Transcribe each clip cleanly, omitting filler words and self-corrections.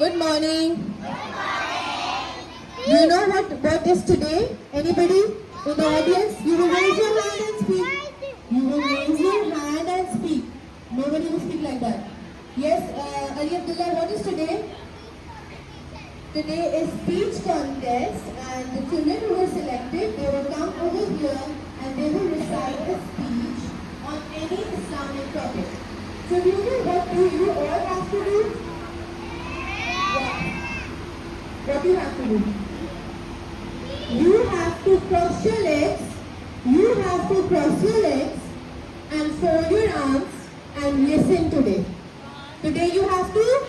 Good morning. Do you know what is today? Anybody in the audience? You will raise your hand and speak. You will raise your hand and speak. Nobody will speak like that. Yes, Ali Abdullah, what is today? Today is speech contest, and the children who were selected, they will come over here and they will recite a speech on any Islamic topic. So do you know what do you all have to do? What do you have to do? You have to cross your legs. You have to cross your legs and fold your arms and listen today. Today you have to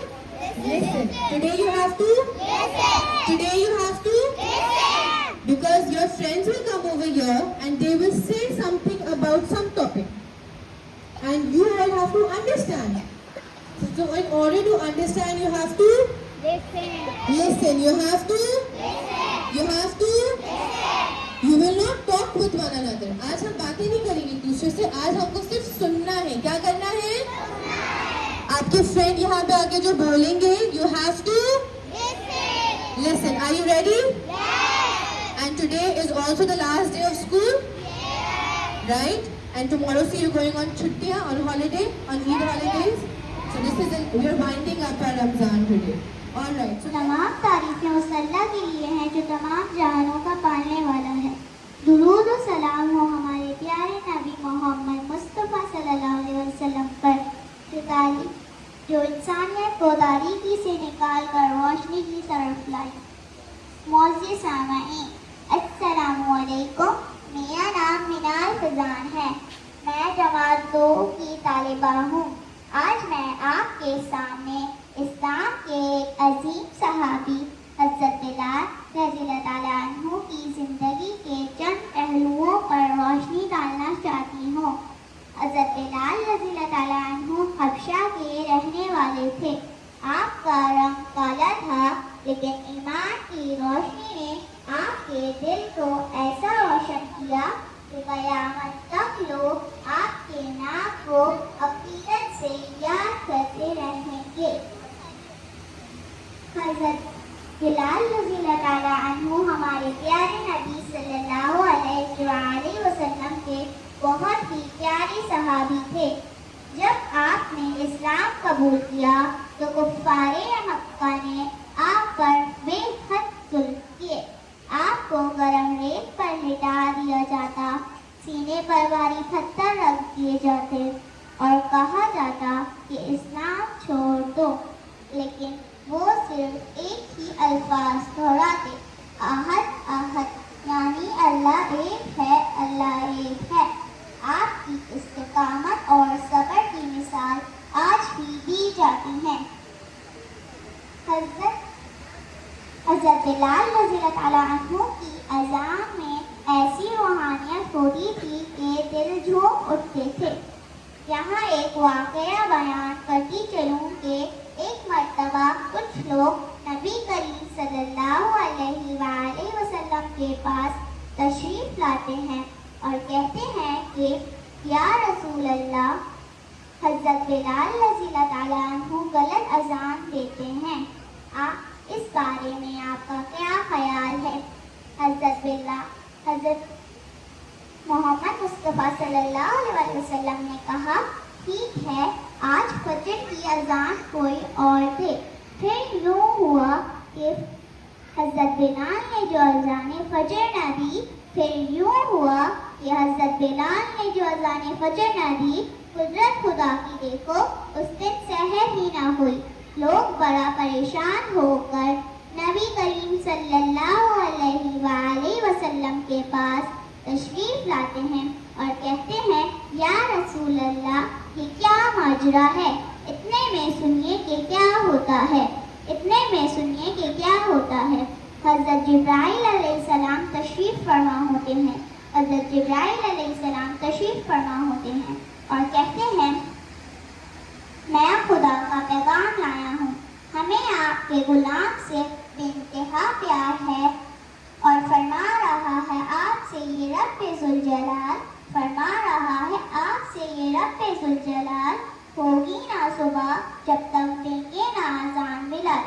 listen. Today you have to listen. Today you have to listen. Because your friends will come over here and they will say something about some topic. And you all have to understand. So in order to understand, you have to listen. You have to listen. You have to listen. You will not talk with one another. आज हम बातें नहीं करेंगे एक दूसरे से. आज हमको सिर्फ सुनना है. क्या करना है? आपके फ्रेंड यहाँ पे आके जो बोलेंगे, you have to listen. Are you ready? Yes. And today is also the last day of school. Yes. Right? And tomorrow, see, you're going on chuttiya, on holiday, on Eid holidays. So this is we're winding up our Ramzan today. All right. So तमाम तारीफें उस अल्लाह के लिए हैं जो तमाम जहानों का पालने वाला है. दुरूद और सलाम हो हमारे प्यारे नबी मोहम्मद मुस्तफ़ा सल्लल्लाहु अलैहि वसल्लम पर, जो इंसानियत को तारीकी से निकाल कर रोशनी की तरफ लाई. मौज़िज़ सामईन, अस्सलामु अलैकुम. मेरा नाम मिनाल फ़िज़ान है. मैं जमात 2 की तालिबा हूँ. आज मैं आपके सामने इस्लाम के एक अजीम सहाबी हज़रत बिलाल रज़ियल्लाहु ताला अन्हु की ज़िंदगी के चंद पहलुओं पर रोशनी डालना चाहती हूँ. हज़रत बिलाल रज़ियल्लाहु ताला अन्हु हबशा के रहने वाले थे. आपका रंग काला था, लेकिन ईमान की रोशनी ने आपके दिल को ऐसा रोशन किया कि क़यामत तक लोग आपके नाम को अक़ीदत से याद करते रहेंगे. हज़रत बिलाल रज़ियल्लाहु ताला अन्हु हमारे प्यारे नबी सल्लल्लाहु अलैहि वसल्लम के बहुत ही प्यारे सहाबी थे. जब आपने इस्लाम कबूल किया तो कुफ़ारे मक्का ने आप पर बेहद जुल्म किए. आपको गरम रेत पर लिटा दिया जाता, सीने पर भारी पत्थर रख दिए जाते और कहा जाता कि इस्लाम छोड़ दो. लेकिन वो सिर्फ एक ही अल्फाज दोहराते, आहद आहद, यानी अल्लाह एक है, अल्लाह एक है. आपकी इस्तिकामत और सब्र की मिसाल आज भी दी जाती है. हज़रत बिलाल रज़ियल्लाहु ताला अन्हु की अज़ान में ऐसी रूहानियत होती थी कि दिल झूम उठते थे. यहाँ एक वाक़या बयान करती चलूँ कि एक मर्तबा कुछ लोग नबी करीम सल्लल्लाहु अलैहि वसल्लम के पास तशरीफ़ लाते हैं और कहते हैं कि या रसूल अल्लाह, हज़रत बिलाल रज़ियल्लाहु ताला अन्हु गलत अज़ान देते हैं. इस बारे में आपका क्या ख्याल है? हज़रत मोहम्मद मुस्तफ़ा सल्लल्लाहु अलैहि वसल्लम ने कहा, ठीक है, आज फजर की अज़ान कोई और दे. फिर यूँ हुआ कि हज़रत बिलाल ने जो अज़ान फजर न दी, फिर यूँ हुआ कि हज़रत बिलाल ने जो अज़ान फजर न दी, कुदरत खुदा की देखो, उस दिन सहर ही ना हुई. लोग बड़ा परेशान होकर नबी करीम सल्लल्लाहु अलैहि वसल्लम के पास तशरीफ़ लाते हैं और कहते हैं, या रसूल अल्लाह, ये क्या माजरा है? इतने में सुनिए कि क्या होता है. इतने में सुनिए कि क्या होता है. हज़रत जिब्राइल अलैहिस्सलाम तशरीफ़ फरमा होते हैं. हज़रत जिब्राइल अलैहिस्सलाम तशरीफ़ फरमा होते हैं और कहते हैं, मैं खुदा का पैगाम लाया हूँ. हमें आपके गुलाम से बेइंतहा प्यार है और फरमा रहा है आपसे ये रब्बुल जलाल, फरमा रहा है आपसे ये रब्बुल जलाल, होगी ना सुबह जब तक देंगे ना अज़ान बिलाल.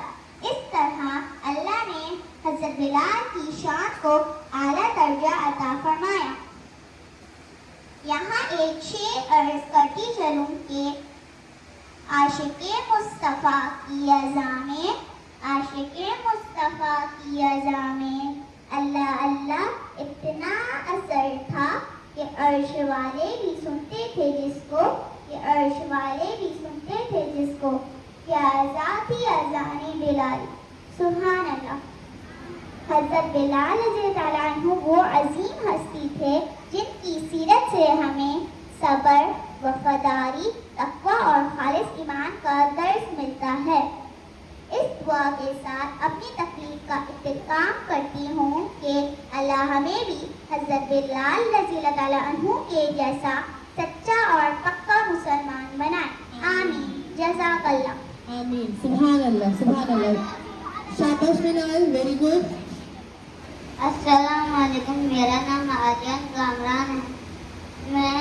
کو اعلیٰ درجہ عطا فرمایا۔ یہاں ایک شعر عرض کرتی چلوں کہ عاشق مصطفیٰ کی اذاں میں، عاشق مصطفیٰ کی اذاں میں اللہ اللہ اتنا اثر تھا کہ عرش والے بھی سنتے تھے جس کو، کہ عرش والے بھی سنتے تھے جس کو، کیا اذاں تھی اذان بلال۔ سبحان اللہ۔ حضرت بلال رضی اللہ تعالیٰ عنہ وہ عظیم ہستی تھے جن کی سیرت سے ہمیں صبر، وفاداری، تقویٰ اور خالص ایمان کا درس ملتا ہے۔ اس دعا کے ساتھ اپنی تقلید کا اختتام کرتی ہوں کہ اللہ ہمیں بھی حضرت بلال رضی اللہ تعالیٰ عنہ کے جیسا سچا اور پکا مسلمان بنائے۔ آمین۔ جزاک اللہ۔ آمین۔ سبحان اللہ، سبحان اللہ۔ شاباش بلال، ویری گڈ۔ السلام علیکم، میرا نام آریان کامران ہے، میں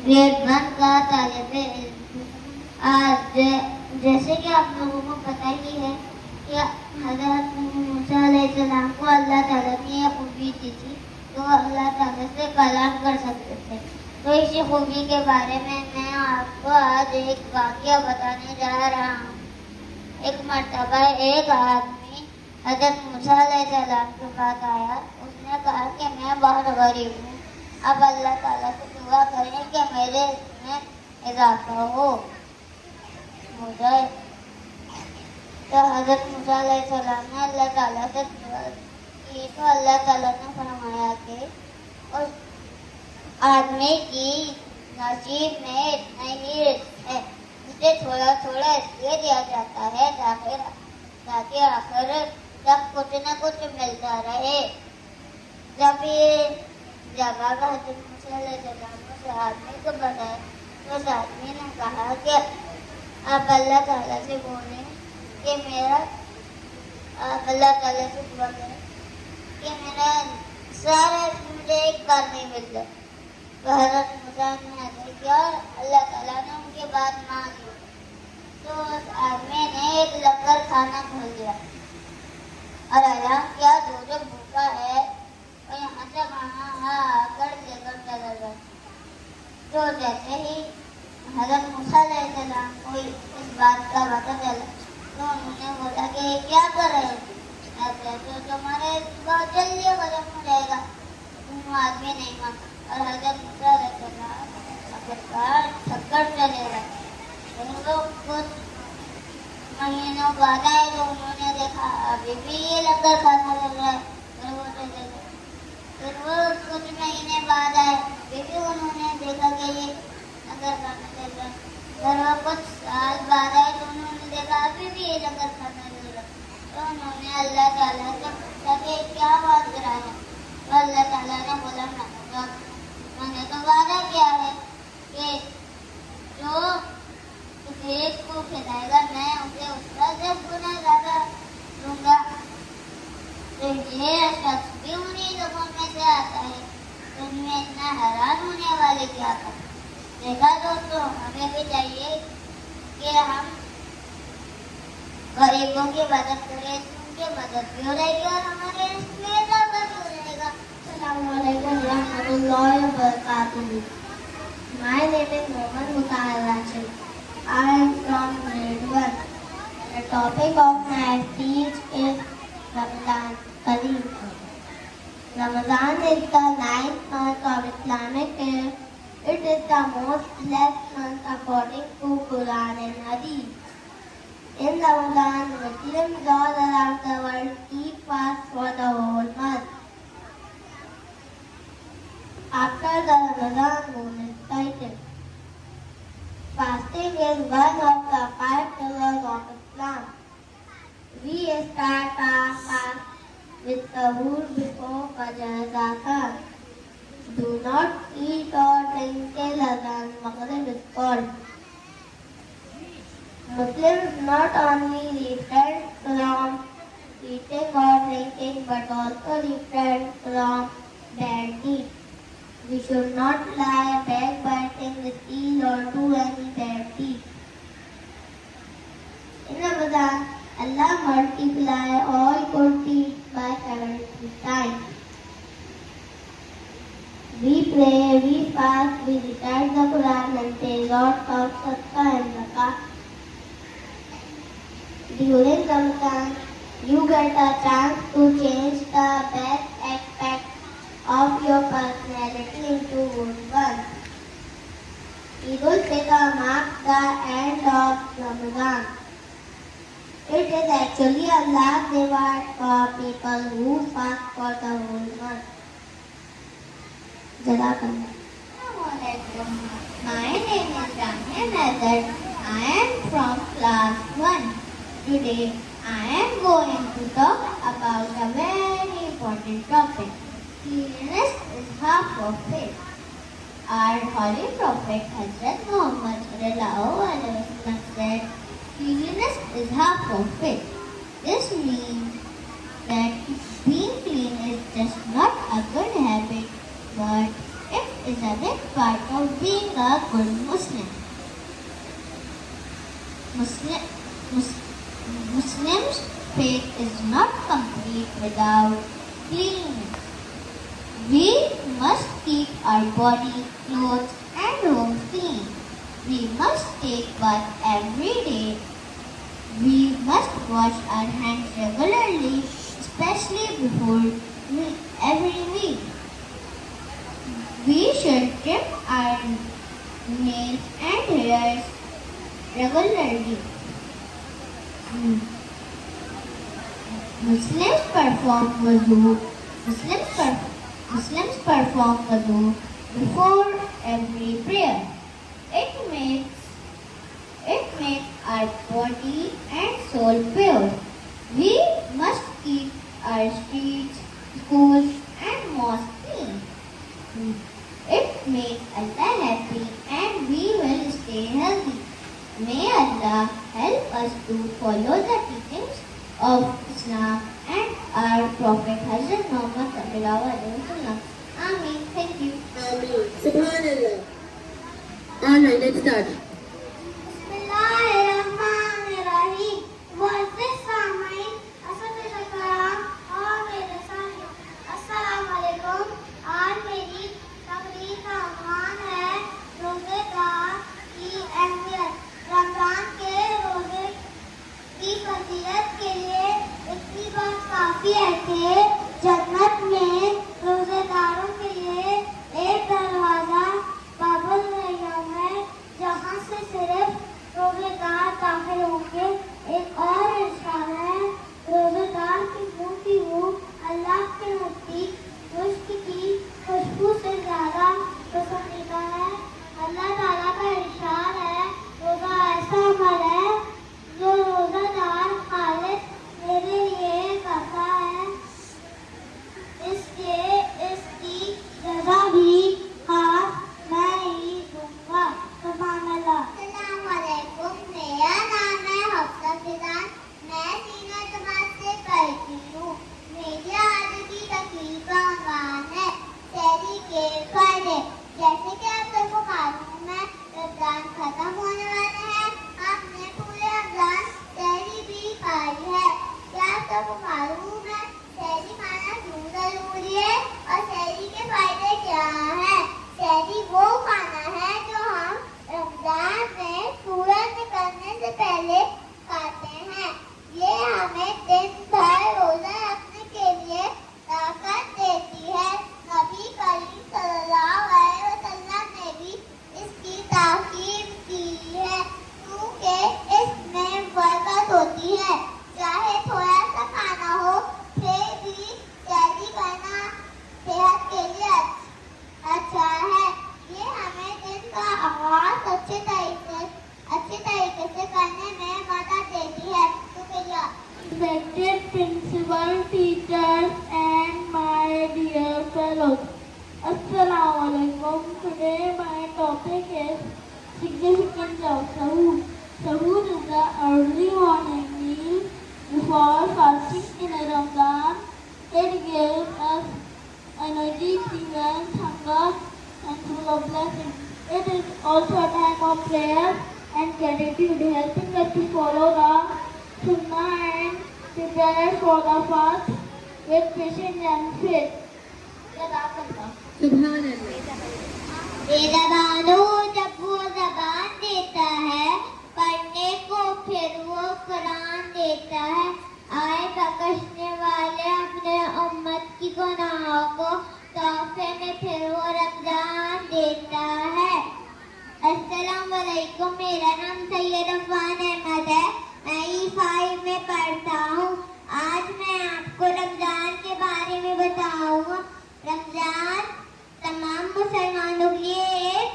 گریڈ 1 کا طالب علم۔ آج جیسے کہ آپ لوگوں کو پتہ ہی ہے کہ حضرت موسیٰ علیہ السلام کو اللہ تعالیٰ نے یہ خوبی دی تھی تو اللہ تعالیٰ سے کلام کر سکتے تھے، تو اسی خوبی کے بارے میں آپ کو آج ایک واقعہ بتانے جا رہا ہوں۔ ایک مرتبہ ایک آدمی حضرت موسیٰ علیہ السلام کے پاس آیا، اس نے کہا کہ میں بہت غریب ہوں، اب اللہ تعالیٰ سے دعا کریں کہ میرے اس میں اضافہ ہو جائے۔ تو حضرت موسیٰ علیہ السلام نے اللہ تعالیٰ سے دعا کی تو اللہ تعالیٰ نے فرمایا کہ اس آدمی کی نصیب میں اتنا ہی رزق ہے، اسے تھوڑا تھوڑا اس لیے دیا جاتا ہے تاکہ آخر تک کچھ نہ کچھ ملتا رہے۔ جب یہ جواب حضرت موسیٰ علیہ السلام نے اس آدمی کو بتایا تو اس آدمی نے کہا کہ آپ اللہ تعالیٰ سے بولیں کہ آپ اللہ تعالیٰ سے دعا کریں کہ میرا سارا مجھے ایک بار نہیں مل رہا۔ تو حضرت موسیٰ نے ایسا کیا، اللہ تعالیٰ نے ان کی بات مان لی، تو اس آدمی نے ایک لنگر کھانا کھول دیا اور اعلان کیا جو بھوکا ہے اور یہاں سے کھانا آ کر لے کر چلا گیا۔ تو جیسے ہی حضرت موسیٰ علیہ السلام کو اس بات کا پتہ چلا تو انہوں نے بولا کہ کیا کر رہے ہیں، ایسے تو تمہارے بہت جلدی ختم ہو جائے گا۔ وہ آدمی نہیں مانا اور حضرت موسیٰ علیہ السلام آخرکار تھک کر چلے گئے۔ ان کو کچھ مہینوں بعد آئے تو انہوں نے دیکھا ابھی بھی یہ لنگر کھانا چل رہا ہے، پھر وہ چلے گئے۔ پھر وہ کچھ مہینے بعد آئے، پھر بھی انہوں نے دیکھا کہ یہ لنگر کھانا چل رہا ہے۔ پھر وہ کچھ سال بعد آئے تو انہوں نے دیکھا ابھی بھی یہ لنگر کھانا چل رہا ہے۔ تو انہوں نے اللہ تعالیٰ سے پوچھا کہ کیا بات کرا ہے، تو اللہ تعالیٰ نے بولا میں نے تو وعدہ کیا ہے کہ جو اسے کو کھلائے گا میں اسے اس کا 10 گنا زیادہ دوں گا۔ تو یہ شخص بھی انہیں لوگوں میں سے آتا ہے، تو ان میں اتنا حیران ہونے والے کیا تھا۔ دیکھا دوستوں، ہمیں بھی چاہیے کہ ہم غریبوں کی مدد کریں، ان کی مدد بھی ہو جائے گی اور ہمارے رزق میں اضافہ بھی ہو جائے گا۔ السلام علیکم ورحمۃ اللہ وبرکاتہ۔ My name is Mohammad Mutahar Rashid. I am from grade 1. The topic of my speech is Ramadan Kareem. Ramadan is the 9th month of Islamic year. It is the most blessed month according to Quran and Hadith. In Ramadan, Muslims all around the world keep fast for the whole month. After the Ramadan moon is sighted, fasting is one of the 5 pillars of Islam. We start our fast with sahur before Fajr Zakar. Do not eat or drink till Adhan Maghrib is called. Muslims not only refrain from eating or drinking but also refrain from bad deeds. We should not lie, backbiting, steal or do any bad deeds. In Ramadan, Allah multiply all good deeds by 70 times. pray, we fast, we recite the Quran and pay lots of sadaqah and zakah. During Ramadan, you get a chance to change the bad aspects of your personality into good ones. Eid al-Fitr marks the end of Ramadan. It is actually Allah's reward for people who fast for the whole month. Jazakallah. Assalamualaikum. My name is Ramya Nazar. I am from class 1. Today I am going to talk about a very important topic. Cleanliness is half of faith. Our holy prophet Hazrat Muhammad sallallahu alaihi wasallam said, cleanliness is half of faith. This means that being clean is just not a good habit, but it is a big part of being a good Muslim. Muslims' faith is not complete without cleanliness. We must keep our body, clothes and home clean. We must take bath every day. We must wash our hands regularly, especially before every meal. We should trim our nails and hairs regularly. Muslims perform wudu before every prayer. It makes our body and soul pure. We must keep our streets, schools and mosques clean. It makes Allah happy and we will stay healthy. May Allah help us to follow the teachings of Islam and our Prophet Hazrat Muhammad sallallahu alaihi wasallam. Ameen. Thank you. Ameen. Subhanallah. Alright, let's start. Bismillahirrahmanirrahim. Was this Samain? Asalaam और मेरे साथियों अस्सलाम वालेकुम. आज मेरी तकरीर का عنوان है रोजेदार की अहमियत. रमजान के रोजे की फजीलत के लिए इतनी बात काफी है कि जन्नत में रोजेदारों के लिए एक दरवाजा बाबुल रैयान है जहाँ से सिर्फ रोजेदार दाखिल होंगे. एक और इरशाद है, रोजेदार की मुंह अल्लाह के नजदीक मुश्क की खुशबू से ज्यादा पसंदीदा है. अल्लाह ताला का इरशाद है, रोजा ऐसा अमल है जो रोजादार खालिस मेरे लिए करता है, इसकी जज़ा भी खास मैं ही दूंगा. सुभानअल्लाह. अस्सलाम वालेकुम. मेरा नाम है हफ्सा फिजान. मैं सीनियर जमात से पढ़ती हूँ. मेरी आज की तकरीर का عنوان है सहरी के फायदे. जैसे कि आप सबको मालूम है, रमजान खत्म होने वाले हैं. हमने पूरे रमजान सहरी भी खाई है. क्या आप सबको मालूम है सहरी खाना क्यों जरूरी है और सहरी के फायदे क्या हैं? सहरी वो खाना है जो हम रमजान में सूरज निकलने से पहले खाते हैं. ये हमें दिन भर रोजा रखने के लिए ताकत देती है. नबी करीम सल्लल्लाहु अलैहि वसल्लम ने भी इसकी ताकीद की है क्योंकि इसमें बरकत होती है. चाहे थोड़ा सा खाना हो, फिर भी सहरी करना सेहत के लिए अच्छा है. ये हमें दिन का आगाज अच्छे तरीके से करने में मदद देती है. शुक्रिया. Respected principal, teachers and my dear fellows. Assalamu alaikum. Today my topic is significance of Sahur. Sahur is the early morning meal before fasting in Ramadan. It gives us energy, prevents hunger and full of blessings. It is also a time of prayer and gratitude, helping us to follow the Sunnah and prepare for the fast with patience and faith. Jazakallah. सुभान अल्लाह। बेज़बानों जब वो ज़बान देता है पढ़ने को फिर वो कुरान देता है। आए बख्शने वाले अपने उम्मत की गुनाहों को तोहफे में फिर वो रमजान देता है। अस्सलाम वालेकुम, मेरा नाम सैयद अफवान अहमद है। मैं E5 में पढ़ता हूँ। आज मैं आपको रमजान के बारे में बताऊंगा। रमजान तमाम मुसलमानों के लिए एक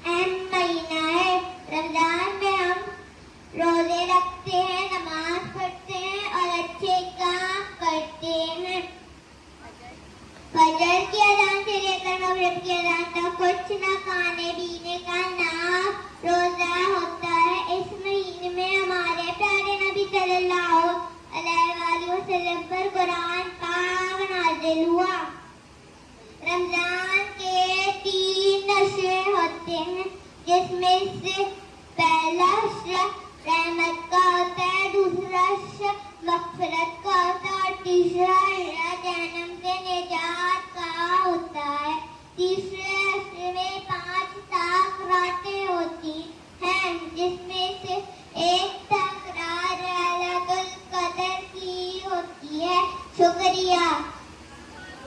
अहम महीना है। रमजान में हम रोजे रखते हैं, नमाज पढ़ते हैं और अच्छे काम करते हैं। फजर की अजान से लेकर मगरिब की अजान तक कुछ न खाने पीने का नाम रोजा होता है। इस महीने में हमारे प्यारे नबी सल्लल्लाहु अलैहि वसल्लम पर कुरान पाक नाज़िल हुआ। रमजान के 3 नशे होते हैं, जिसमें से पहला अशर रहमत का होता है, दूसरा अशर मग़फ़िरत का होता है और तीसरा अशर जहन्नम से निजात का होता है। तीसरे अशर में 5 तक़रारें होती हैं, जिसमें से एक तक़रार लैलतुल क़द्र की होती है। शुक्रिया।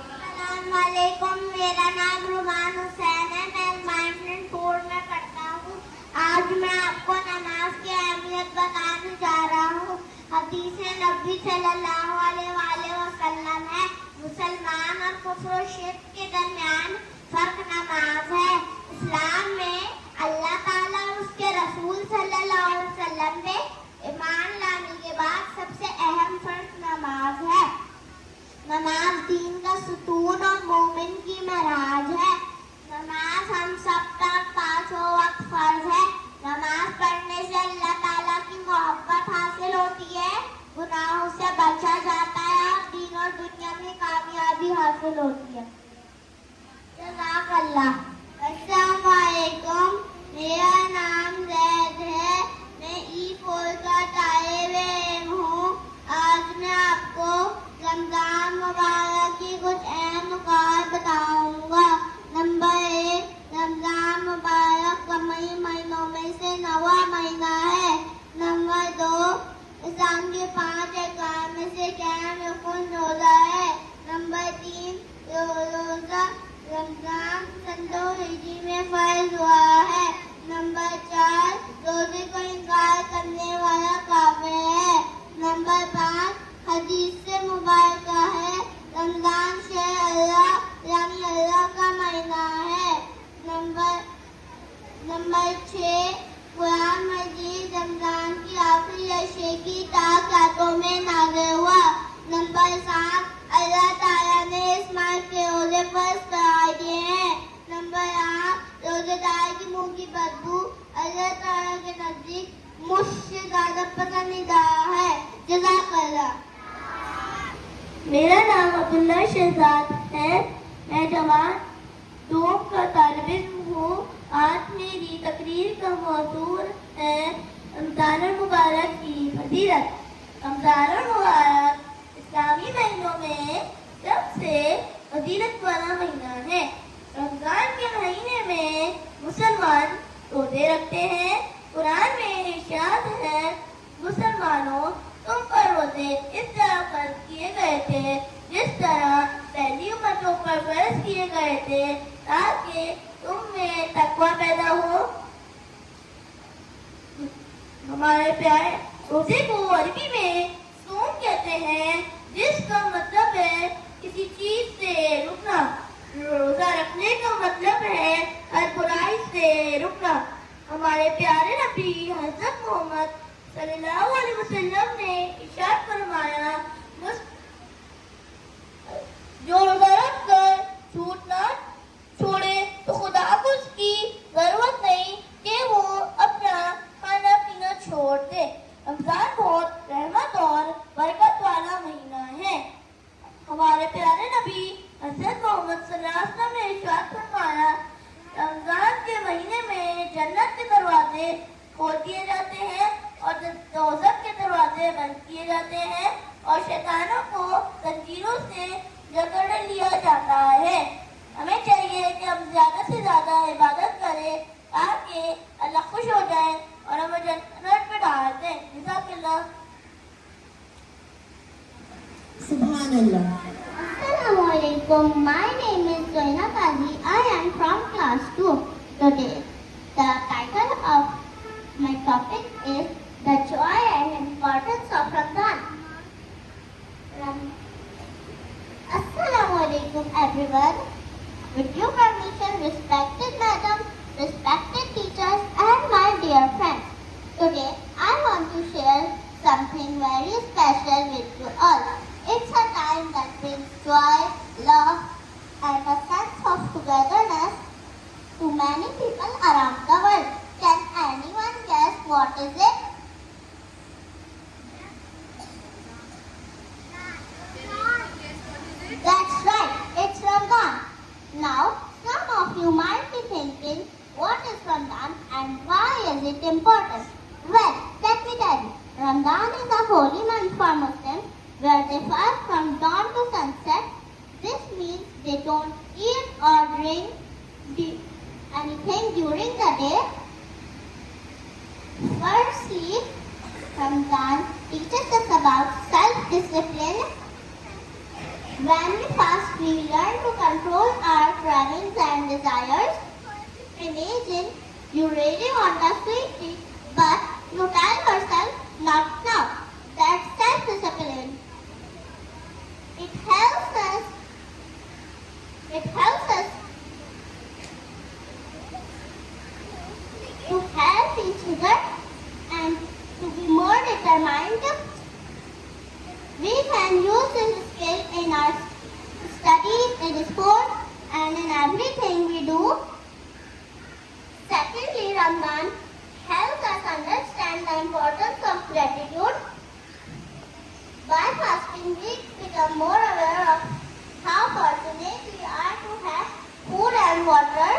अस्सलामुअलैकुम, मेरा नाम रुमान हुसैन है। मैं माइनर 4 में पढ़ता हूँ। आज मैं आपको नमाज की अहमियत बताने जा रहा हूँ। हदीस नबी सल्लल्लाहु अलैहि वसल्लम है, मुसलमान और कुफ्र और शिर्क के दरमियान फर्क नमाज है। इस्लाम में अल्लाह ताला और उसके रसूल सल्लल्लाहु अलैहि वसल्लम पे ईमान लाने के बाद सबसे अहम फर्ज नमाज है। नमाज दीन का सुतून और मोमिन की महराज है। नमाज हम सब तक 5 वक्त फर्ज है। नमाज पढ़ने से अल्लाह ताला की मोहब्बत हासिल होती है, गुनाहों से बचा जाता है और दीन और दुनिया में कामयाबी हासिल होती है। जज़ाकल्लाह। अस्सलामु अलैकुम, मेरा नाम जैद है। मैं E4 का तालिब हूँ। आज मैं आपको रमजान मुबारक की कुछ अहम नुकात बताऊंगा। नंबर 1, रमजान मुबारक कई महीनों में से 9वां महीना है। नंबर 2, इस्लाम के 5 अरकान में से क़याम रुकन रोज़ा है। नंबर 3, रोज़ा रमजान सन 2 हिजरी में फर्ज हुआ है। नंबर 4, रोजे को इनकार करने वाला काफिर है। नंबर 5, हदीस से मुबारक है, रमजान शहर अल्लाह यानी अल्लाह का महीना है। नंबर 6, कुरान मजीद रमजान की आखिरी अशरे की ताक़तों में नाज़िल हुआ। नंबर 7, अल्लाह ताला ने इस माह के रोजे फर्ज करार दिए हैं। नंबर 8, रोजेदार की मुंह की बदबू अल्लाह ताला के नजदीक मुझसे ज्यादा पसंदीदा है। जज़ाकल्लाह। मेरा नाम अब्दुल्ला शहजाद है। मैं जमात 2 का तालिब इल्म हूँ। आज मेरी तकरीर का मौजूद है रमजान मुबारक की फजीलत। रमजान मुबारक इस्लामी महीनों में सबसे फजीलत वाला महीना है। रमजान के महीने में मुसलमान रोजे रखते हैं। कुरान में इरशाद है, मुसलमानों तुम पर रोजे इस तरह फर्ज किए गए थे जिस तरह पहली उम्मतों पर फर्ज किए गए थे, ताकि तुम में तकवा पैदा हो। हमारे प्यारे रोजे को अरबी में सूम कहते हैं, जिसका मतलब है किसी चीज से रुकना। रोजा रखने का मतलब है हर बुराई से रुकना। हमारे प्यारे नबी हज़रत मोहम्मद सल्लल्लाहु अलैहि वसल्लम ने इरशाद फरमाया, जो रोजा रखकर झूठ ना छोड़े तो खुदा को उसकी जरूरत नहीं कि वो अपना खाना पीना छोड़ दे। रमजान बहुत रहमत और बरकत वाला महीना है। हमारे प्यारे नबी हज़रत मोहम्मद सल्लल्लाहु अलैहि वसल्लम ने इरशाद फरमाया, रमजान के महीने में जन्नत के दरवाजे खोल दिए जाते हैं और दोज़ख के दरवाजे बंद किए जाते हैं और शैतानों को जंजीरों से जकड़ लिया जाता है। हमें चाहिए कि हम ज़्यादा से ज़्यादा इबादत करें ताकि अल्लाह खुश हो जाए और हमें जन्नत में डाल दें। जज़ाकल्लाह। Subhanallah. Assalamualaikum. My name is Zoina Kazi. I am from class 2. Today, the title of my topic is The Joy and Importance of Ramadan. Assalamualaikum everyone. With your permission, respected madam, respected teachers and my dear friends. Today, I want to share something very special with you all. It's a time that brings joy, love, and a sense of togetherness to many people around the world. Can anyone guess what is it? That's right, it's Ramadan. Now, some of you might be thinking, what is Ramadan and why is it important? Well, let me tell you. Ramadan is a holy month for Muslims where they fast from dawn to sunset. This means they don't eat or drink anything during the day. Firstly, Ramadan teaches us about self-discipline. When we fast, we learn to control our cravings and desires. Imagine you really want a sweet treat, but you tell yourself, not now. That's self-discipline. It helps us to help each other and to be more determined. We can use this skill in our studies, in sports, and in everything we do. Secondly, Ramadan helps us understand the importance of gratitude. By fasting, we become more aware of how fortunate we are to have food and water.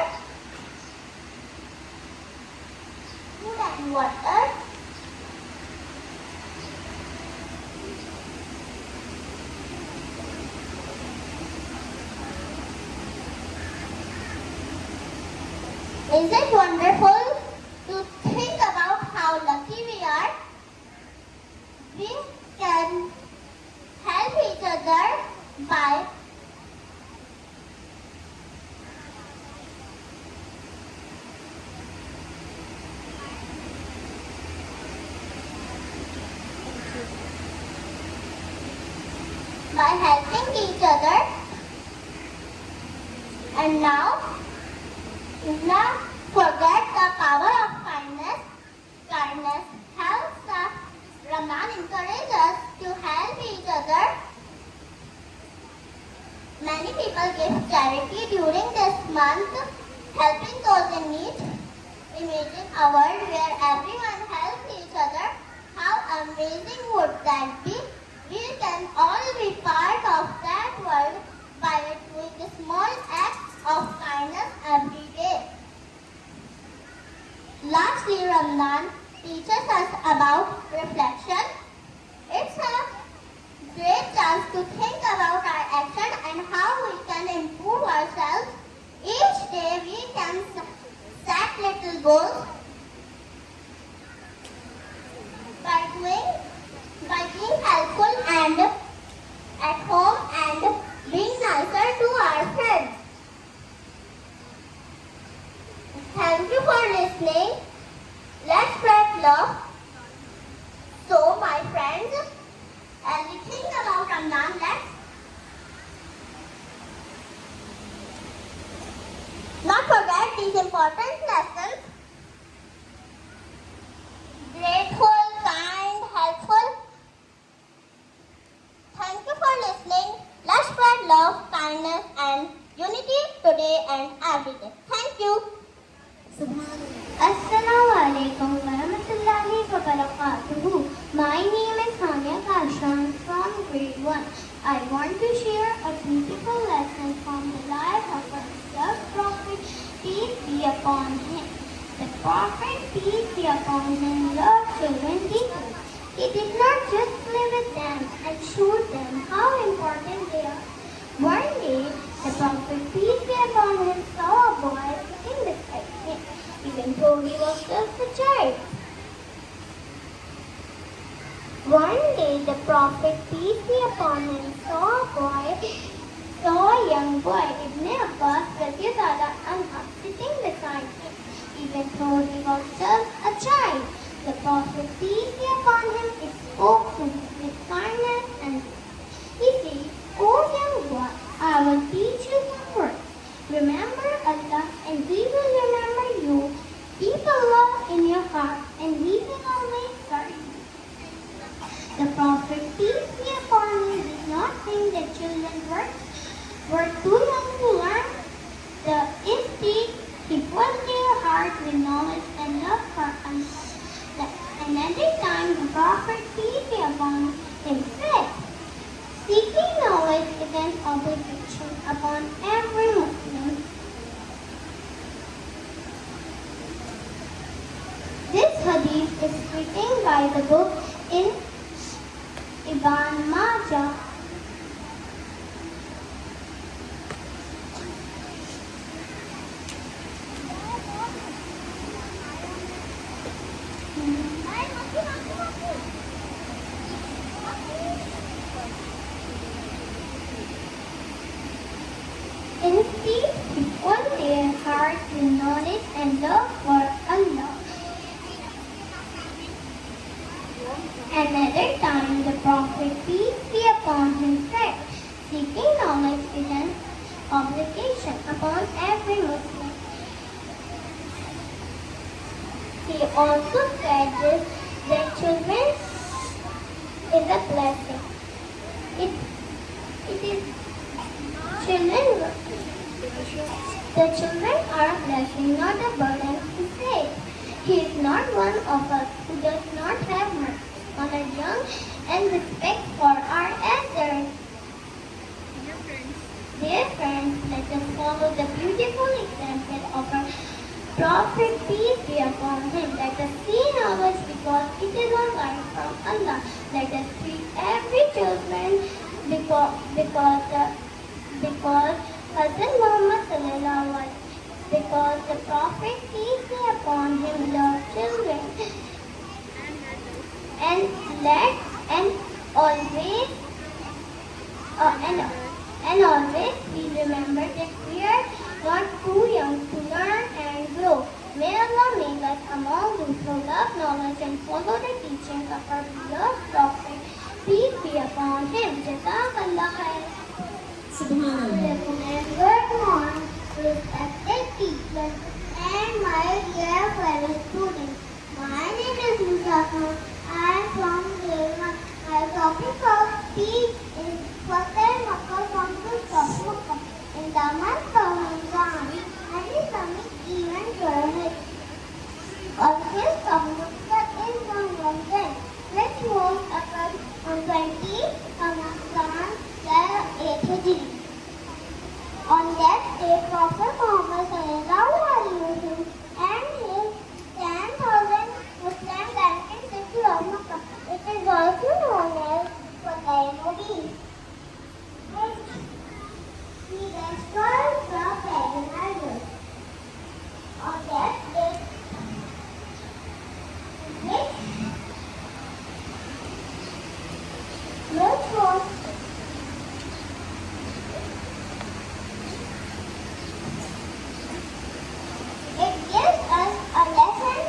Is it wonderful to think about how lucky we are? We can help each other by helping each other. And now, do not forget the power of kindness. Kindness helps us. Ramadan encourages us to help each other. Many people give charity during this month, helping those in need. Imagine a world where everyone helps each other. How amazing would that be? We can all be part of that world by doing small acts of kindness every day. Lastly, Ramadan teaches us about reflection. It's a great chance to think about our action and how we can improve ourselves. Each day we can set little goals by being helpful and at home and being nicer to our friends. Thank you for listening. Let's spread love. So, my friends, as we think about Ramadan, let's not forget these important lessons. Grateful, kind, helpful. Thank you for listening. Let's spread love, kindness, and unity today and every day. Thank you. Assalamualaikum warahmatullahi wabarakatuh. My name is Hania Kashan from grade 1. I want to share a beautiful lesson from the life of our beloved Prophet, peace be upon him. The Prophet, peace be upon him, loved children deeply. He did not just play with them and showed them how important they are. Prophet, peace be upon him, saw a boy sitting beside him, even though he was just a child. One day the Prophet, peace be upon him, saw a young boy, Ibn Abbas radiallahu anhu, sitting beside him, even though he was just a child. The Prophet, peace be upon him, spoke to him with kindness and he said, "O young boy, I will teach you some words. Remember Allah and He will remember you. Keep Allah in your heart and He will always guide you." The Prophet, peace be upon him, did not think that children were too young to learn. Instead, he filled their heart with knowledge and love for Allah. Another time, the Prophet, peace be upon him, said, "Seeking knowledge is an obligation upon every Muslim." This hadith is written by the book in Ibn Majah. Instead, he filled their hearts with knowledge and love for Allah. Another time, the Prophet, peace be upon him, said, "Seeking knowledge is an obligation upon every Muslim." He also said this, that children is a blessing. It is children. The children are a blessing, not a burden. He said, "He is not one of us who does not have mercy on our young and respect for our elders." Dear friends, let us follow the beautiful example of our Prophet, peace be upon him. Let us see knowledge because it is a light from Allah. Let us treat every children because Hazrat Muhammad sallallahu alaihi wasallam, because the Prophet, peace be upon him, loved children. And always we remember that we are not too young to learn and grow. May Allah make us among those who love knowledge and follow the teachings of our beloved Prophet, peace be upon him. Jazakallah khair. Subhanallah. Good morning, respected teachers and my dear fellow students. My name is Musafir. I am from Kerala. My topic of speech is Fateh Makkah from the Makkah. In the month of Ramadan, an Islamic event was held. On this of Makkah is on Ramadan, which was occurred on 20th Ramadan, the 8th Hijri. On that day, Prophet Muhammad sallallahu alaihi wasallam and his 10,000 Muslims entered the city of Makkah. It is also known as Fateh Mubin. He destroyed the pagan idols. On that day, which was it gives us a lesson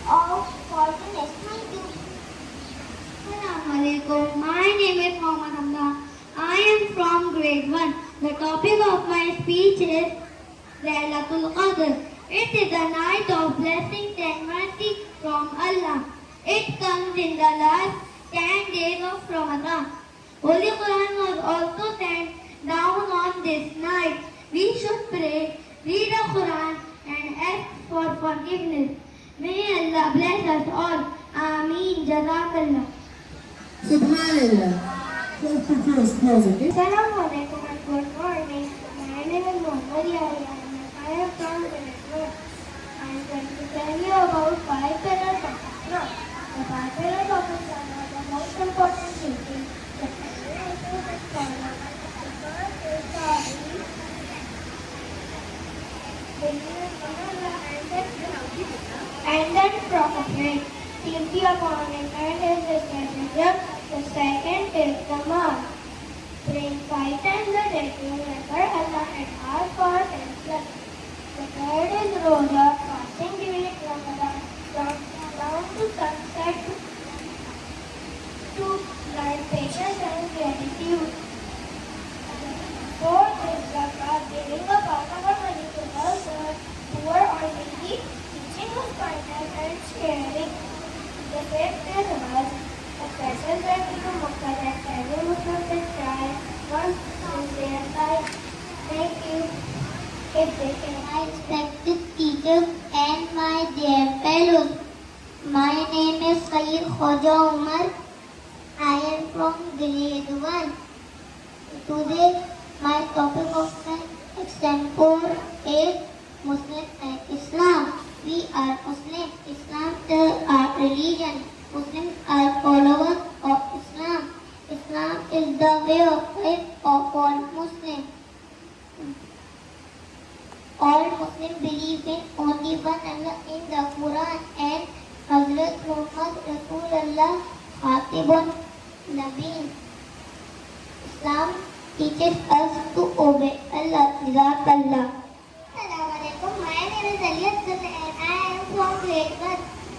of forgiveness. Thank you. Assalamualaikum. My name is Mohammed Hamza. I am from grade 1. The topic of my speech is Laylatul Qadr. It is a night of blessings and mercy from Allah. It comes in the last 10 days of Ramadan. Holy Quran was also sent down on this night. We should pray, read the Quran and ask for forgiveness. May Allah bless us all. Ameen. Jazakallah. Subhanallah. Close, okay? Assalamualaikum and good morning. My name is Muhammad Yahya and I am from Grade 1. I am going to tell you about 5 pillars of Islam. The 5 pillars of Islam are the most important teachings that the first is Tawheed, afraid. If the opponent is his messenger, the second is the mark. Praying 5 times a day to remember Allah and ask for his blessing. The third is Roza, fasting during Ramadan from dawn to sunset to learn patience and gratitude. Fourth is Zakat, giving a part of our money to help the poor or needy, teaching us kindness and sharing. The fifth is Hajj, a special journey to Makkah that every Muslim can try once in their life. Thank you. My respected teachers and my dear fellows, my name is Sayyid Khoja Umar. I am from grade 1. Today, my topic of my extempore is Muslim and Islam. We are Muslim. Islam is our religion. Muslims are followers of Islam. Islam is the way of life of all Muslims. All Muslims believe in only one Allah in the Quran and Hazrat Muhammad Rasulullah Khatibun Nabeen. Islam teaches us to obey Allah. Jazakallah. Assalamualaikum. My name is Ali Abdul and I am from grade 1.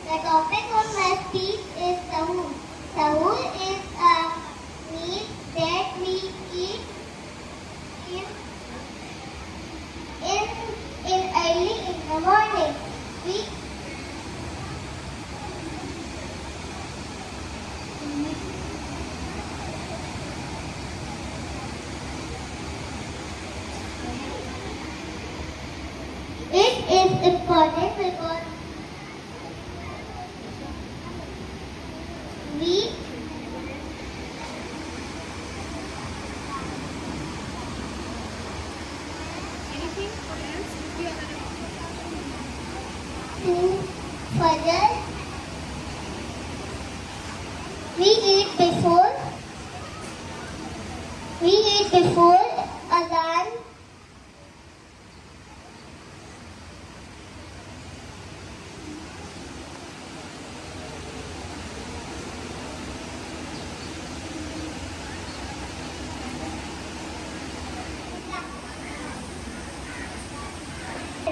The topic of my speech is Sahur. Sahur is a meal that we eat in early in the morning. It is important because we to Fajr. We eat before Adhan.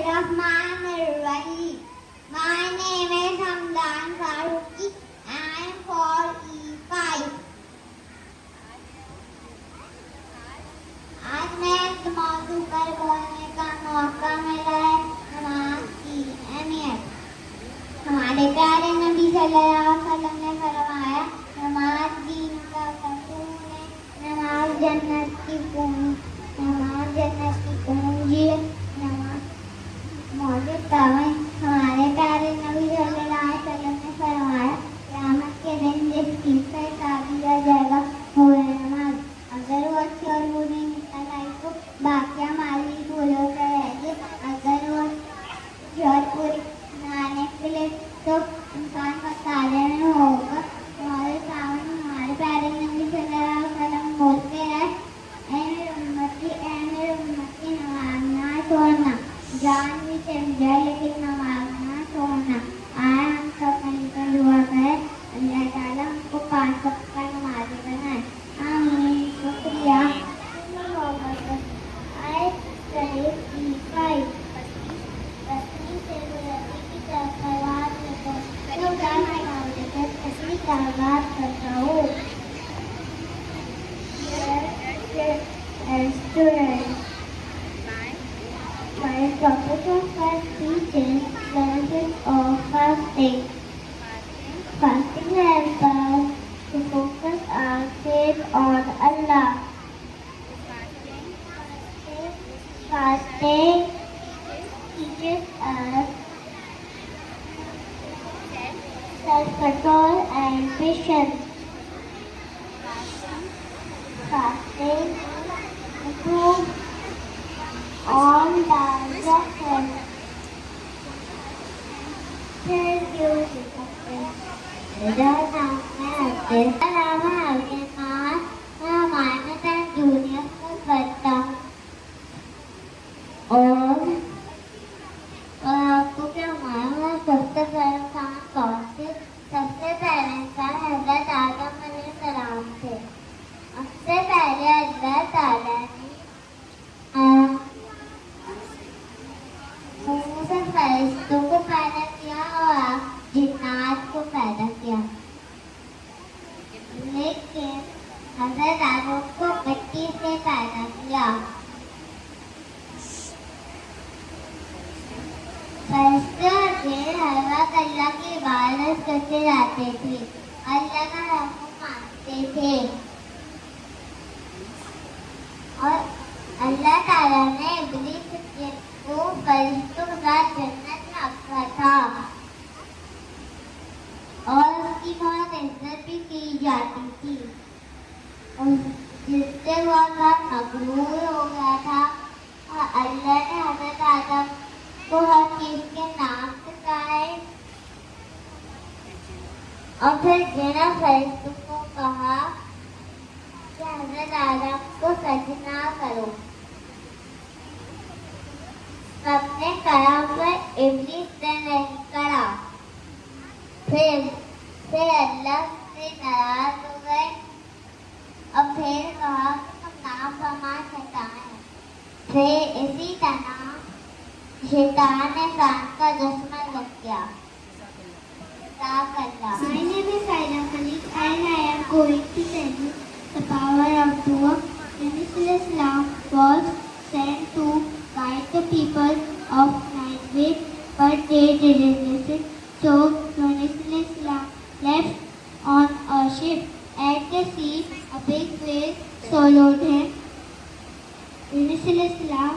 Rahmanir-Rahim. My name is Hamdan Faruqi. I am for E5. आज मैं इस मौजू पर बोलने का मौका मिला है नमाज की अहमियत। हमारे प्यारे नबी सल्लल्लाहु अलैहि वसल्लम ने फरमाया, नमाज दीन का सुकून है, नमाज जन्नत की पूंजी है। नमाज मौजूद हमारे प्यारे नबी सल्लल्लाहु अलैहि वसल्लम ने फरमाया, क़यामत के दिन जिस चीज़ का हिसाब दिया जाएगा वो है नमाज। अगर वो अच्छी और बुरी निकल आई तो बाकी हमारी भूलों से रहेगी। अगर वो और पूरी बनाने के लिए तो इंसान का ताले में होगा। हमारे सामने हमारे प्यारे नबी सल्लल्लाहु अलैहि वसल्लम बोलते हैं, ऐ मेरे उम्मती नमाज ना छोड़ना। जान भी चल जाए लेकिन नमाज ना छोड़ना। आए हम सब मिलकर दुआ करें, अल्लाह ताला हमको 5 वक्त का नमाज़ी बनाए। आमीन। शुक्रिया। I studied E5. से गुजरने की तरफ सवाल देखो। तो मैं असली कारोबार करता हूँ। Students. My topic of my speech is benefits of fasting. Fasting helps us to focus our faith on Allah. Fasting teaches us self-control and patience. Fasting improves all digestion. Thank you. Junior बच्चा और आपको क्या हमारा सबसे पहले काम हज़रत आदम को मिट्टी से पैदा किया। फरिश्ते और जिन हर वक्त अल्लाह की इबादत करते रहते थे, अल्लाह का हुक्म मानते थे और अल्लाह ताला ने इब्लीस को फरिश्तों के साथ जन्नत में रखा था और उसकी बहुत इज्जत भी की जाती थी। और जिससे वो बहुत मगरूर हो गया था और अल्लाह ने हज़रत आदम को हर चीज के नाम बताए और फिर जिन फरिश्तों को कहा कि हज़रत आदम को सजना करो। सबने करा हुआ इब्लीस ने नहीं करा। फिर अल्लाह से नाराज हो गए और फिर कहा कि तुम नाफरमान शैतान हैं। फिर इसी तरह शैतान ने इंसान का दुश्मन बन गया। My name is Saira Khalid and I am going to tell you the power of dua. Nabi Islam was sent to guide the people of Nineveh, but they didn't listen. So Nabi Islam left on a ship. At the sea, a big whale swallowed him. Nabi Islam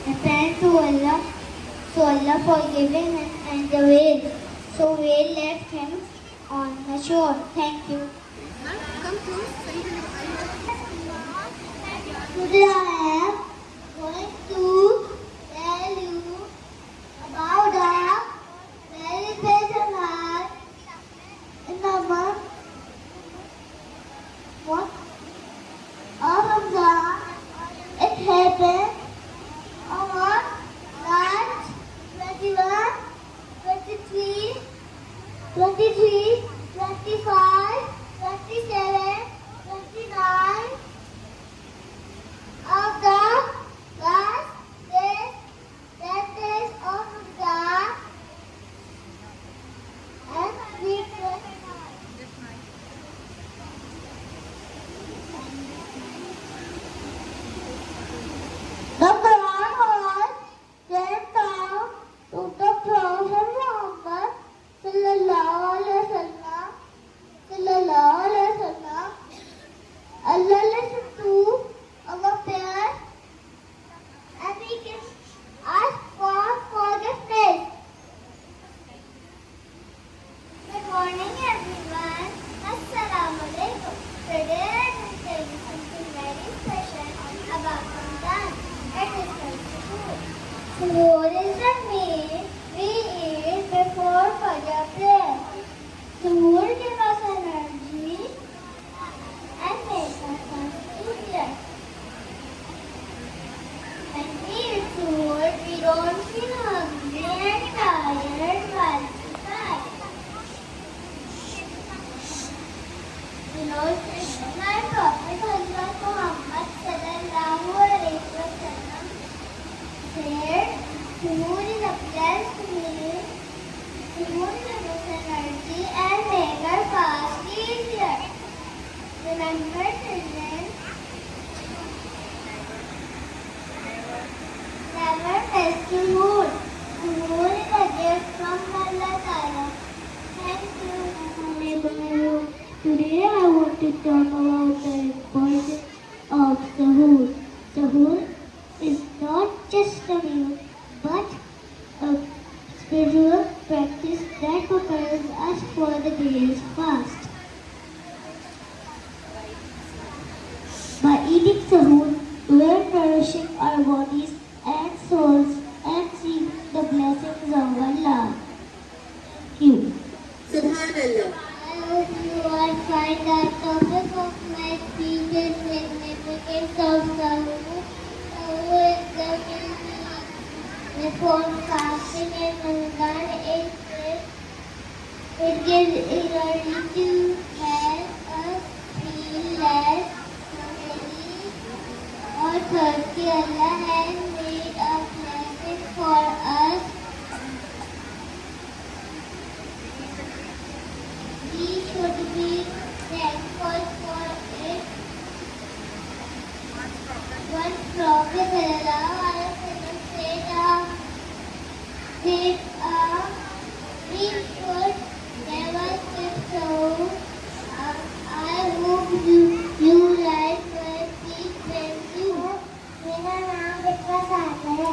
repented to Allah, so Allah forgave him and the whale. So whale left him on the shore. Thank you. Today I am going to tell you about the very special night in the month of Ramadan. It happened on March 21, 23, 25, 27, 29 of the last days, 10 days of Ramadan and week. The Quran was sent down to the Prophet Muhammad sallallahu alaihi wasallam. Allah listened to our prayers and we can ask for forgiveness. Good morning everyone. Assalamu alaikum. Today I will tell you something very special about Ramadan. It is called suhoor. Suhoor is the meal we eat before Fajr prayer. Suhoor gives us energy and makes us easier. When we eat suhoor, we don't feel hungry and tired while we fast. You know, my Prophet Hazrat Muhammad sallallahu alaihi wasallam said, "Suhoor is a blessed meal. Suhoor gives us energy and makes our fast easier." Remember, children, never miss suhoor. Suhoor is a gift from Allah Ta'ala. Thank you. Today I want to talk about the importance of suhoor. Suhoor is not just a meal, but a spiritual practice that prepares us for the day's fast. By eating suhoor, we are nourishing our bodies and souls and seeing the blessings of Allah. Thank you. Subhanallah. I hope you all find the topic of my speech is significance of suhoor. Suhoor is the meal before fasting in Ramadan. It gives energy to help us feel less hungry or thirsty. Allah has made a blessing for us should never skip so. I hope you like my speech. Thank you. मेरा नाम विश्वा सागर है।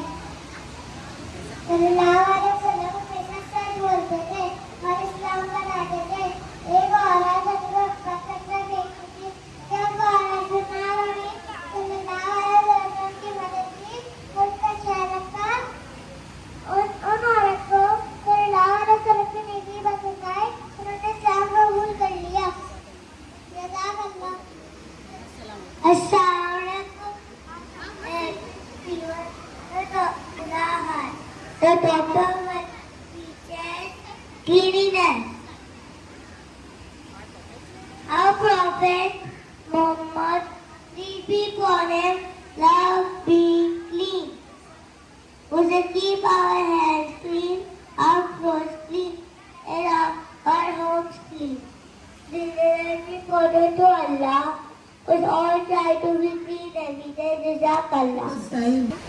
सल्लल्लाहु अलैहि वसल्लम हमेशा सच बोलते थे और इस्लाम बनाते थे। एक औरत अपने पसंद देखी थी। जब औरत बीमार हुई, सल्लल्लाहु अलैहि वसल्लम की मदद की, उसका ख्याल रखा। उन औरत को सल्लल्लाहु अलैहि वसल्लम की नेकी पसंद आई, उन्होंने इस्लाम कबूल कर लिया। जज़ाकल्लाह। अस्सलाम वालेकुम। The doctor was teaches cleanliness. Our Prophet Muhammad, peace be upon him, love being clean. We should keep our hands clean, our clothes clean, and our homes clean. This is important to Allah. We all try to be clean every day. Jazakallah. Assalamualaikum.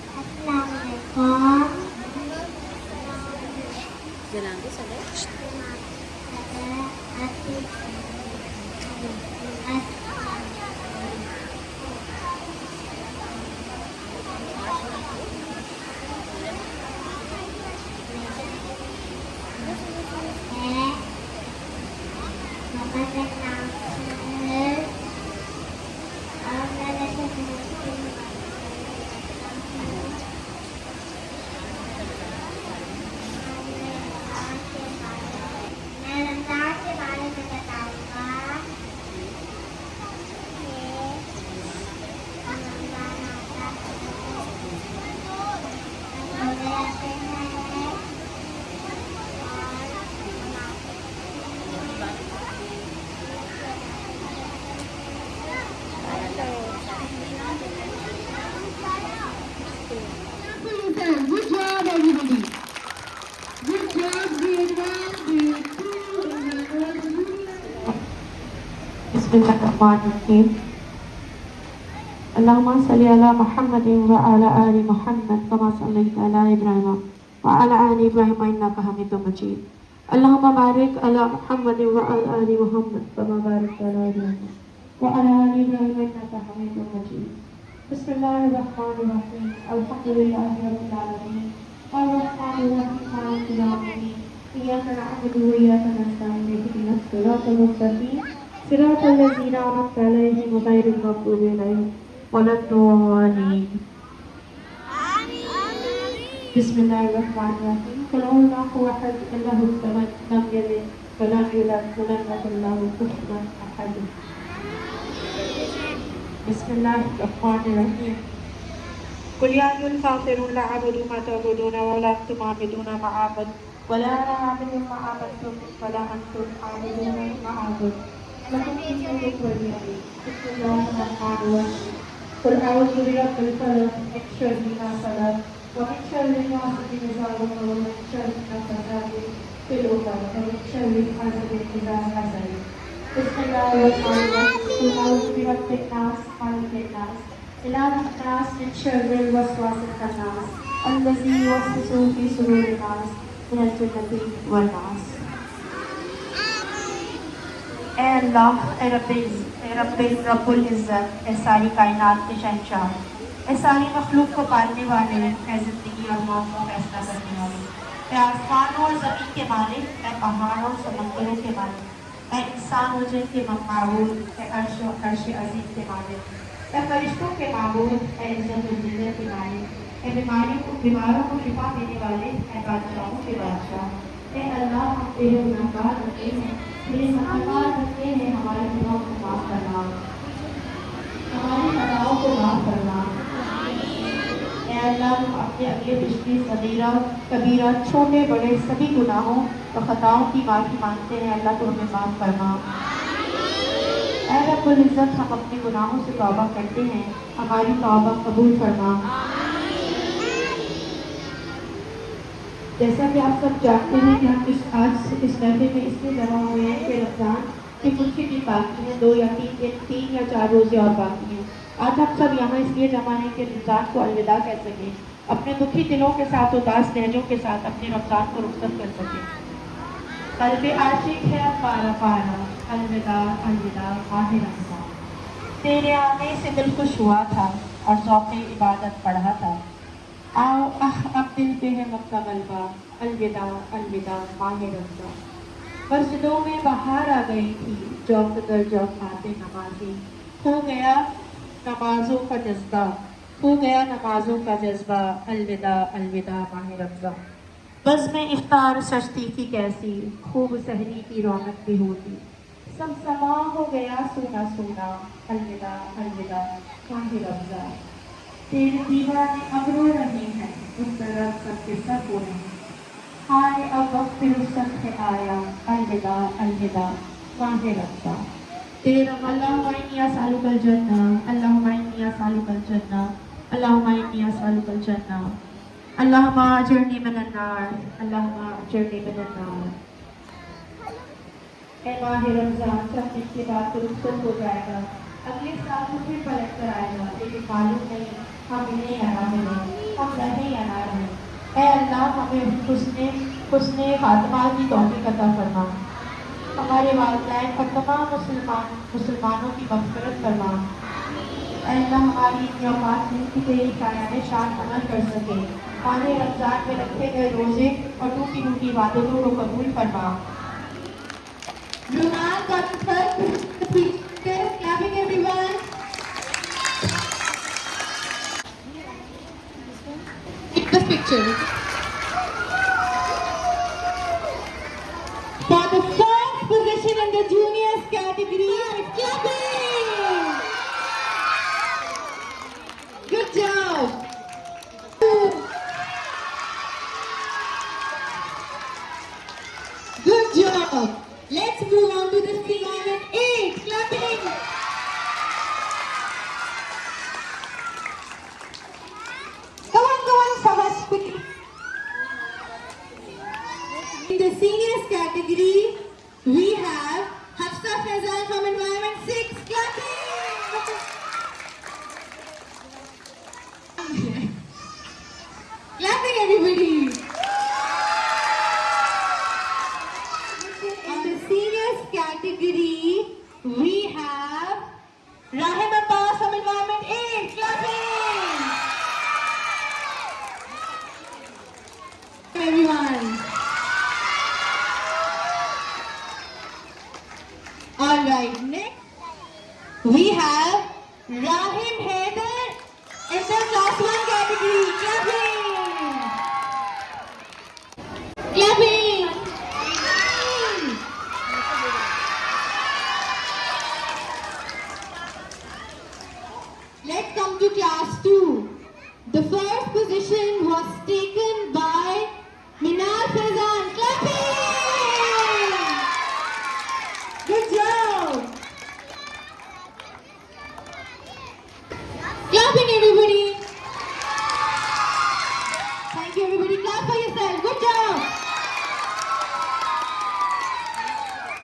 Good job, everybody. Good job, grade 1, grade 2, Bismillahirrahmanirrahim. Allahumma salli ala Muhammadin wa ala ali Muhammad kama sallaita ala Ibrahim wa ala ali Ibrahim innaka Hamidum Majid. Allahumma barik ala Muhammadin wa ala ali Muhammad kama barakta ala Ibrahim wa ala ali Ibrahim innaka Hamidum Majid. Bismillahirrahmanirrahim. Alhamdulillahi rabbil alamin. Ar-Rahmanir Rahim. Maliki yawmiddin. Iyyaka na'budu wa iyyaka nasta'in. Ihdinas siratal mustaqim. Siratal ladzina an'amta 'alaihim ghairil maghdubi 'alaihim waladdallin. Bismillahirrahmanirrahim. Qul huwallahu ahad, Allahus samad, lam yalid wa lam yulad wa lam yakul lahu kufuwan ahad. Bismillahirrahmanirrahim. Qul ya ayyuhal kafirun la a'budu ma ta'buduna wa la antum 'abiduna ma a'budu wa la ana 'abidun ma a'badtum wa la antum 'abiduna ma a'budu. Lakum dinukum waliya din. Bismillahirrahmanirrahim. Qul a'udhu bi rabbil falaq, min sharri ma khalaq, wa min sharri ghasiqin idha waqab, wa min sharri nafathati fil 'uqad, wa min sharri hasidin idha hasad. Bismillahirrahmanirrahim. Qul a'udhu bi rabbin nas, malikin nas, ilahin nas, min sharril waswasil khannas, alladhi yuwaswisu fi sudurin nas, minal jinnati wan nas. اے اللہ، اے رب العزت، اے ساری کائنات کے شہنشاہ، اے ساری مخلوق کو پالنے والے، اے زندگی اور موت کو فیصلہ کرنے والے، اے آسمانوں اور زمین کے مالک، اے پہاڑوں اور سمندروں کے مالک، اے انسان و جن کے معبود، اے عرش و عرش عظیم کے مالک، اے فرشتوں کے معبود، اے عزت و ذلت کے مالک، اے بیماروں کو شفا دینے والے، اے بادشاہوں کے بادشاہ، اے اللہ، ہم تیرے گناہگار بندے ہیں، تیرے گناہگار بندے ہیں، ہمارے گناہوں کو معاف کرنا، ہماری خطاؤں کو معاف کرنا۔ اے اللہ، ہم اپنے اگلے پچھلے صغیرہ کبیرہ چھوٹے بڑے سبھی گناہوں اور خطاؤں کی معافی مانگتے ہیں، اللہ تو ہمیں معاف کرنا۔ اے رب العزت، ہم اپنے گناہوں سے توبہ کرتے ہیں، ہماری توبہ قبول فرما۔ جیسا کہ آپ سب جانتے ہیں کہ ہم آج اس محفل میں اس لیے جمع ہوئے ہیں کہ رمضان کے کچھ ہی دن باقی ہیں، 2 یا 3 یا 4 روزے اور باقی ہیں۔ آج ہم سب یہاں اس لیے جمع ہیں کہ رمضان کو الوداع کہہ سکیں، اپنے دکھی دلوں کے ساتھ، اداس لہجوں کے ساتھ اپنے رمضان کو رخصت کر سکیں۔ قلب عاشق ہے پارا پارا، الوداع الوداع ماہ رمضان۔ تیرے آنے سے دل خوش ہوا تھا اور ذوق عبادت پڑھا تھا، آؤ اب دل پہ ہے مکہ غلبہ، الوداع الوداع ماہ رمضان۔ مسجدوں میں بہار آ گئی تھی، جوق در جوق آتے نمازی، کھو گیا نمازوں کا جذبہ، کھو گیا نمازوں کا جذبہ، الوداع الوداع ماہ رمضان۔ بس میں افطار سجتی تھی کیسی، خوب سحری کی رونق بھی ہوتی، سب سما ہو گیا سونا سونا، الوداع الوداع ماہ رمضان۔ تیرے دیوانے اب رو رہے ہیں، اس طرح سب کے سب ہو رہے ہیں، ہائے اب وقت رخصت ہے آیا، الوداع الوداع ماہ رمضان۔ تیرا اللہم انی اسألک الجنہ، اللہم انی اسألک الجنہ، اللہم انی اسألک الجنہ، اللہم اجرنی من النار، اللہم اجرنی من النار۔ اے ماہ رمضان، چند دن کے بعد تو رخصت ہو جائے گا، اگلے سال تو پھر پلٹ کر آئے گا، لیکن معلوم نہیں ہم ملیں یا نہ ملیں، ہم رہیں یا نہ رہیں۔ اے اللہ ہمیں حسن خاتمہ کی توفیق عطا فرما، ہمارے والدین اور تمام مسلمانوں کی مغفرت فرما۔ اے اللہ ہماری اتنی اوقات نہیں کہ تیری شایان شان عمل کر سکے، ماہ رمضان میں رکھے گئے روزے اور ٹوٹی ٹوٹی عبادتوں کو قبول فرما۔ Rumal got the first picture, clapping everyone. Take the picture. For the first position in the juniors category, clapping. Good job. Good job. Let's move on to the C-8. Clapping. Come on, Savas, quickly. In the seniors category, we have Hafsa Faizan from Environment 6. Clapping. Clapping, everybody. Category, we have Rahim Abbas from Environment 8. Clapping! Everyone. Alright, next we have Rahim